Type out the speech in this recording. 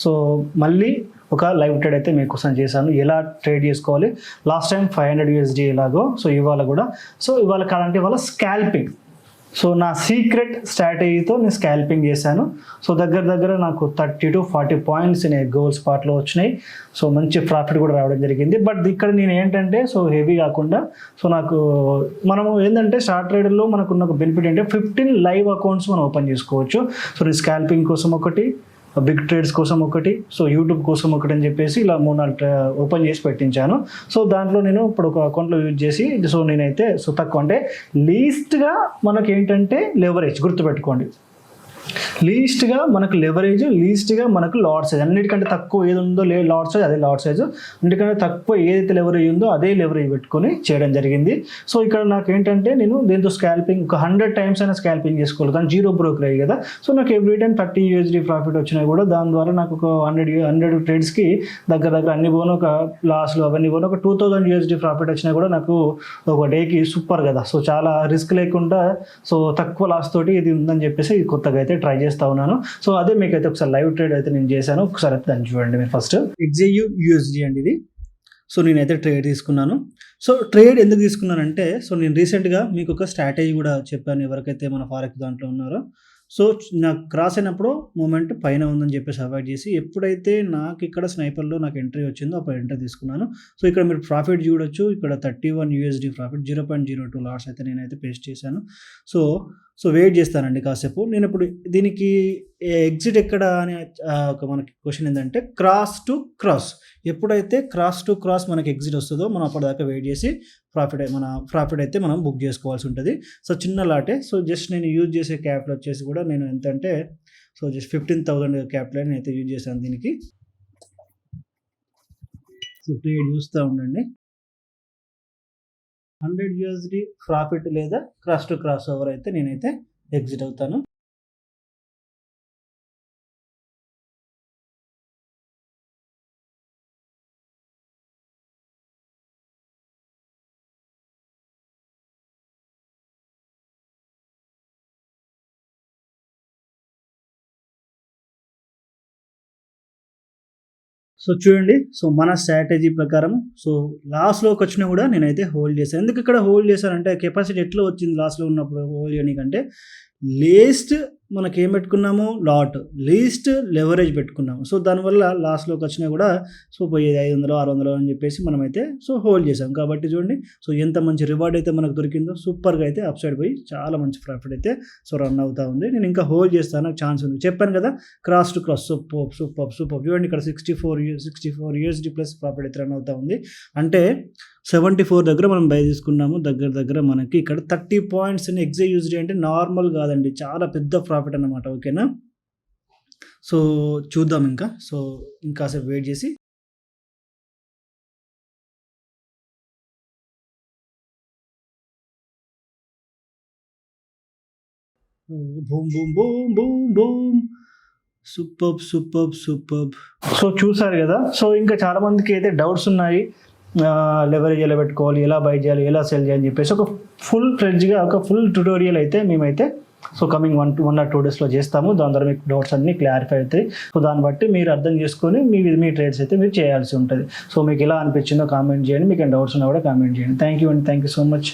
So మళ్ళీ ఒక live trade అయితే మీకోసం చేశాను, ఎలా ట్రేడ్ చేసుకోవాలి. లాస్ట్ టైం 500 USD ఎలాగో, సో ఇవాళ కూడా. సో ఇవాళ కాదంటే ఇవాళ స్కాల్పింగ్. సో నా సీక్రెట్ స్ట్రాటజీతో నేను స్కాల్పింగ్ చేశాను. సో దగ్గర నాకు 30 to 40 పాయింట్స్ గోల్ స్పాట్లో వచ్చినాయి. సో మంచి ప్రాఫిట్ కూడా రావడం జరిగింది. బట్ ఇక్కడ నేను ఏంటంటే సో హెవీ కాకుండా, సో నాకు మనము ఏంటంటే షార్ట్ ట్రేడర్లో మనకున్న ఒక బెనిఫిట్ ఏంటంటే 15 లైవ్ అకౌంట్స్ మనం ఓపెన్ చేసుకోవచ్చు. సో నేను స్కాల్పింగ్ కోసం ఒకటి, బిగ్ ట్రేడ్స్ కోసం ఒకటి, సో యూట్యూబ్ కోసం ఒకటి అని చెప్పేసి ఇలా 3-4 ఓపెన్ చేసి పెట్టించాను. సో దాంట్లో నేను ఇప్పుడు ఒక అకౌంట్లో యూజ్ చేసి, సో నేనైతే సో తక్కువ అంటే లీస్ట్గా మనకి ఏంటంటే లెవరేజ్ గుర్తుపెట్టుకోండి. లీస్ట్గా మనకు లెవరేజ్, లీస్ట్గా మనకు లాట్ సైజ్. అన్నిటికంటే తక్కువ ఏది ఉందో లాట్ సైజ్, అదే లాట్ సైజ్. అన్నిటికంటే తక్కువ ఏదైతే లెవరేజ్ ఉందో అదే లెవరేజ్ పెట్టుకొని చేయడం జరిగింది. సో ఇక్కడ నాకు ఏంటంటే నేను దీంతో స్కాల్పింగ్ ఒక 100 times అయినా స్కాల్పింగ్ చేసుకోవాలి, కానీ జీరో బ్రోకరేజ్ కదా. సో నాకు ఎవ్రీ టైం 30 USD ప్రాఫిట్ వచ్చినా కూడా దాని ద్వారా నాకు ఒక 100 ట్రేడ్స్కి దగ్గర అన్ని పోను, ఒక లాస్లో అవన్నీ పోను ఒక 2000 USD ప్రాఫిట్ వచ్చినా కూడా నాకు ఒక డేకి సూపర్ కదా. సో చాలా రిస్క్ లేకుండా, సో తక్కువ లాస్ తోటి ఇది ఉందని చెప్పేసి కొత్తగా అయితే ట్రై చేస్తా ఉన్నాను. సో అదే మీకైతే ఒకసారి లైవ్ ట్రేడ్ అయితే నేను చేశాను. ఒకసారి అయితే దాన్ని చూడండి మీరు ఫస్ట్. XAU USD అండి ఇది. సో నేనైతే ట్రేడ్ తీసుకున్నాను. సో ట్రేడ్ ఎందుకు తీసుకున్నానంటే, సో నేను రీసెంట్గా మీకు ఒక స్ట్రాటజీ కూడా చెప్పాను ఎవరికైతే మన ఫారెక్స్ దాంట్లో ఉన్నారో. సో నాకు క్రాస్ అయినప్పుడు మూమెంట్ పైన ఉందని చెప్పేసి అవాయిడ్ చేసి, ఎప్పుడైతే నాకు ఇక్కడ స్నైపర్లో నాకు ఎంట్రీ వచ్చిందో అప్పుడు ఎంట్రీ తీసుకున్నాను. సో ఇక్కడ మీరు ప్రాఫిట్ చూడొచ్చు, ఇక్కడ 31 USD ప్రాఫిట్, 0.02 లాట్స్ అయితే నేనైతే పేస్ట్ చేశాను. సో వెయిట్ చేస్తానండి కాసేపు. నేను ఇప్పుడు దీనికి ఎగ్జిట్ ఎక్కడ అని ఒక మనకి క్వశ్చన్ ఏంటంటే, క్రాస్ టు క్రాస్. ఎప్పుడైతే క్రాస్ టు క్రాస్ మనకి ఎగ్జిట్ వస్తుందో మనం అప్పటిదాకా వెయిట్ చేసి ప్రాఫిట్ అయితే మనం బుక్ చేసుకోవాల్సి ఉంటుంది. సో చిన్న లాటే. సో జస్ట్ నేను యూజ్ చేసే క్యాపిటల్ వచ్చేసి కూడా నేను ఎంత అంటే, సో జస్ట్ 15,000 క్యాపిటల్ నేను అయితే యూజ్ చేశాను దీనికి. సో ట్రేడ్ చూస్తూ ఉండండి. 100 USD ప్రాఫిట్ లేదా క్రాస్ టు క్రాస్ ఓవర్ అయితే నేనైతే ఎగ్జిట్ అవుతాను. సో చూడండి, సో మన స్ట్రాటజీ ప్రకారం సో లాస్ట్లోకి వచ్చినా కూడా నేనైతే హోల్డ్ చేశాను. ఎందుకు ఇక్కడ హోల్డ్ చేశానంటే, కెపాసిటీ ఎట్లా వచ్చింది లాస్ట్లో ఉన్నప్పుడు హోల్డ్ చేయడానికంటే, లీస్ట్ మనకి ఏం పెట్టుకున్నాము, లాట్, లీస్ట్ లెవరేజ్ పెట్టుకున్నాము. సో దానివల్ల లాస్ట్లోకి వచ్చినా కూడా సో పోయేది 500 600 అని చెప్పేసి మనమైతే సో హోల్డ్ చేసాం. కాబట్టి చూడండి, సో ఎంత మంచి రివార్డ్ అయితే మనకు దొరికిందో, సూపర్గా అయితే అప్ సైడ్ పోయి చాలా మంచి ప్రాఫిట్ అయితే సో రన్ అవుతూ ఉంది. నేను ఇంకా హోల్డ్ చేస్తాను, నాకు ఛాన్స్ ఉంది. చెప్పాను కదా, క్రాస్ టు క్రాస్ సూపర్. చూడండి ఇక్కడ 64 USD ప్లస్ ప్రాఫిట్ అయితే రన్ అవుతూ ఉంది. అంటే 74 దగ్గర మనం బై తీసుకున్నాము. దగ్గర మనకి ఇక్కడ 30 పాయింట్స్ అని XAU USD అంటే నార్మల్ కాదండి, చాలా పెద్ద ప్రాఫిట్ అన్నమాట. ఓకేనా, సో చూద్దాం ఇంకా. సో ఇంకాసేపు వెయిట్ చేసి boom boom boom boom boom super. So చూసారు కదా. సో ఇంకా చాలా మందికి అయితే డౌట్స్ ఉన్నాయి, లెవరేజ్ ఎలా పెట్టుకోవాలి, ఎలా బై చేయాలి, ఎలా సెల్ చేయాలని చెప్పేసి ఒక ఫుల్ ఫ్లెడ్జ్గా ఒక ఫుల్ ట్యుటోరియల్ అయితే మేమైతే సో కమింగ్ 1 or 2 daysలో చేస్తాము. దాని ద్వారా మీకు డౌట్స్ అన్నీ క్లారిఫై అవుతాయి. సో దాన్ని బట్టి మీరు అర్థం చేసుకొని మీ ట్రేడ్స్ అయితే మీరు చేయాల్సి ఉంటుంది. సో మీకు ఎలా అనిపించిందో కామెంట్ చేయండి, మీకు డౌట్స్ ఉన్నా కూడా కామెంట్ చేయండి. Thank you so much.